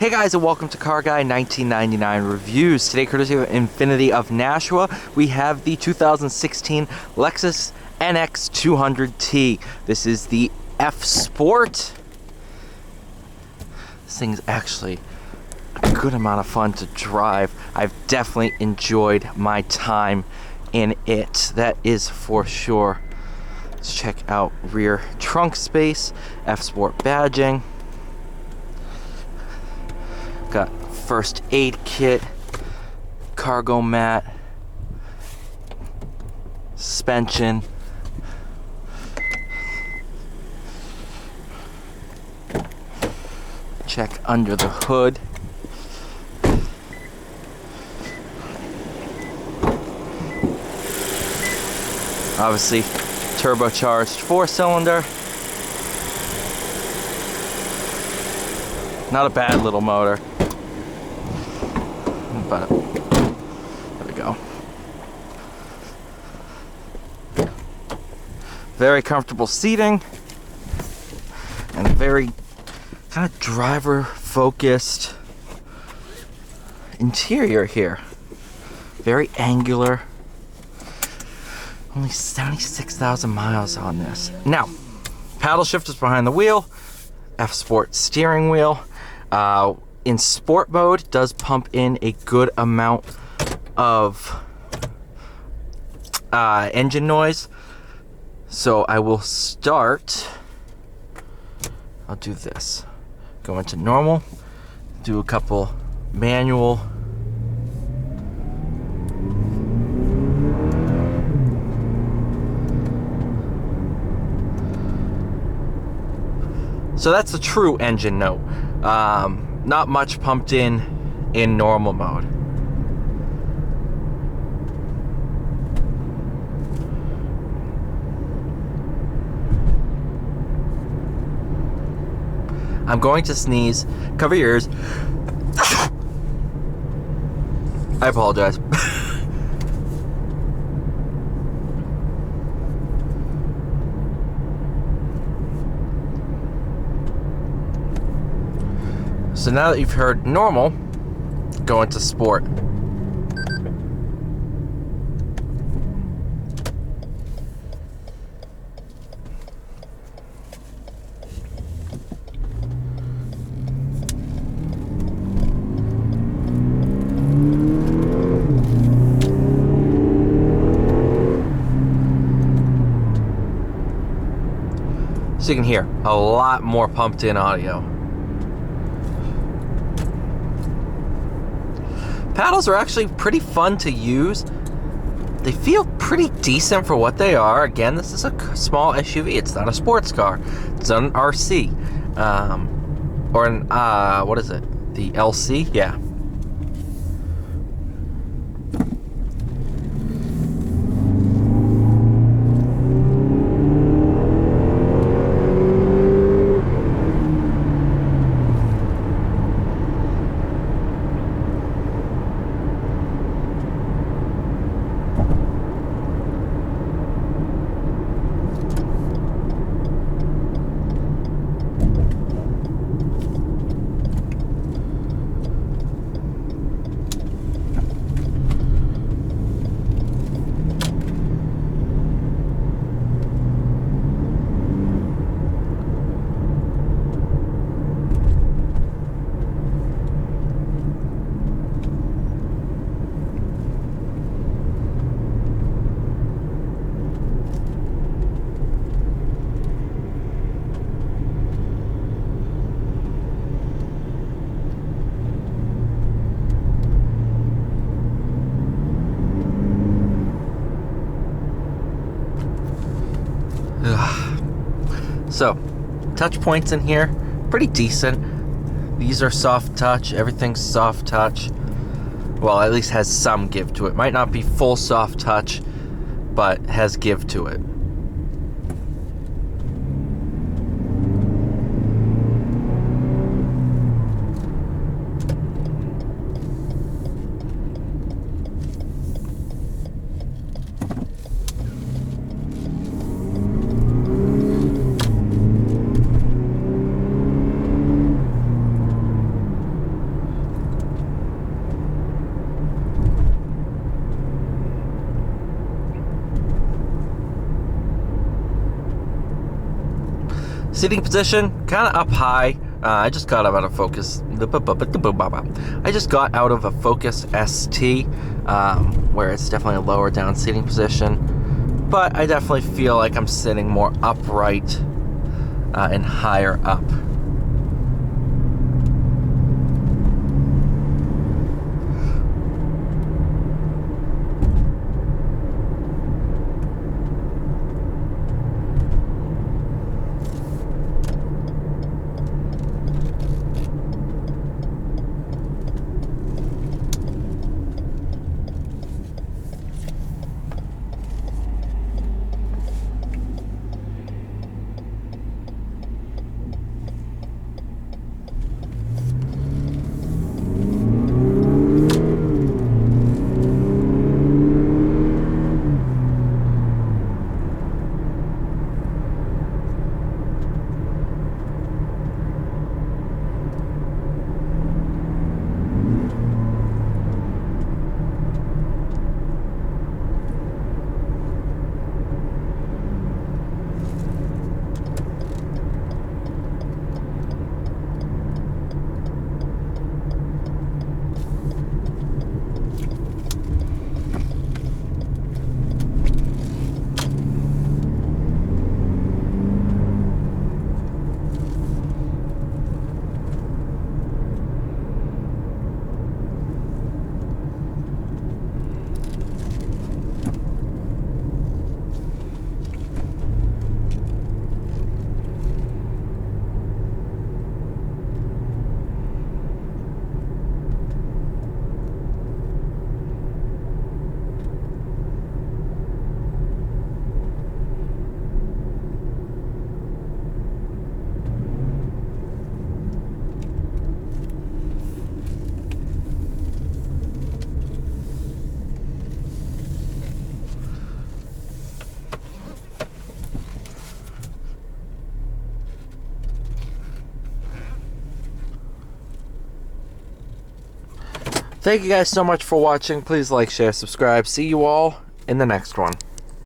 Hey guys, and welcome to Car Guy 1999 Reviews. Today, courtesy of INFINITI of Nashua, we have the 2016 Lexus NX200T. This is the F Sport. This thing's actually a good amount of fun to drive. I've definitely enjoyed my time in it, that is for sure. Let's check out rear trunk space, F Sport badging. Got first aid kit, cargo mat, suspension, check under the hood. Obviously, turbocharged 4-cylinder. Not a bad little motor. But there we go. Very comfortable seating and very kind of driver focused interior here. Very angular. Only 76,000 miles on this. Now, paddle shifters behind the wheel, F Sport steering wheel. In sport mode, does pump in a good amount of engine noise. So I will start. I'll do this. Go into normal. Do a couple manual. So that's the true engine note. Not much pumped in normal mode. I'm going to sneeze. Cover your ears. I apologize. So now that you've heard normal, go into sport. So you can hear a lot more pumped in audio. Paddles are actually pretty fun to use. They feel pretty decent for what they are. Again, this is a small SUV. It's not a sports car. It's not an RC. Or an, what is it? The LC? Yeah. So, touch points in here, pretty decent. These are soft touch, everything's soft touch. Well, at least has some give to it. Might not be full soft touch, but has give to it. Seating position, kind of up high. I just got out of Focus. I just got out of a Focus ST, where it's definitely a lower down seating position. But I definitely feel like I'm sitting more upright and higher up. Thank you guys so much for watching. Please like, share, subscribe. See you all in the next one.